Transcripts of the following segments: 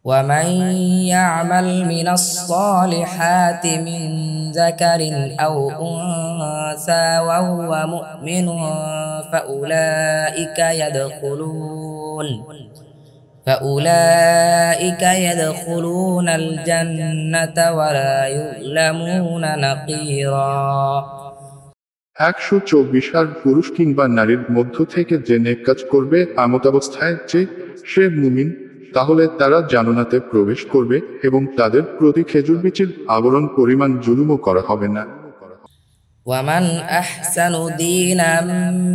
ومن يعمل من الصالحات من ذكر أو أنثى وهو مؤمن فأولئك يدخلون الجنة ولا يظلمون نقيرا। 124 আর পুরুষ কিংবা নারীর মধ্য থেকে যে নেক কাজ করবে আমতাবস্থায় যে সে মুমিন, তাহলে তারা জান্নাতে প্রবেশ করবে এবং তাদের প্রতি খেজুর বীজের আবরণ পরিমাণ জুলুমও করা হবে না। ومن أحسن دينا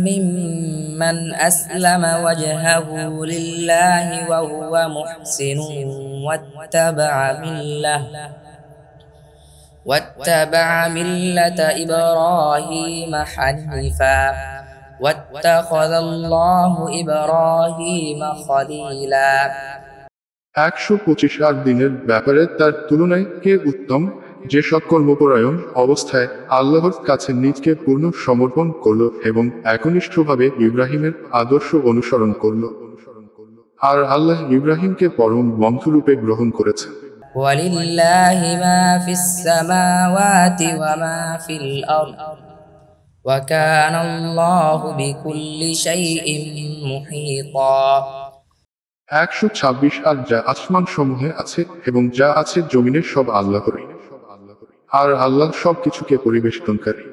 ممن أسلم وجهه لله وهو محسن واتبع ملة إبراهيم حنيفا واتخذ الله إبراهيم خليلا। 125 আর দিনের ব্যাপারে তার তুলনায় কে উত্তম, যে সৎকর্মপরায়ণ অবস্থায় আল্লাহর কাছে নিজকে পূর্ণ সমর্পণ করল এবং একনিষ্ঠভাবে ইব্রাহিমের আদর্শ অনুসরণ করল। আর আল্লাহ ইব্রাহিমকে পরম বন্ধুরূপে গ্রহণ করেছেন। ولله ما في السماوات وما في الأرض وكان الله بكل شيء محيطا। 126 আর যা আসমান সমূহে আছে এবং যা আছে জমিনের সব আল্লাহরই, আর আল্লাহ সবকিছুকে পরিবেষ্টনকারী।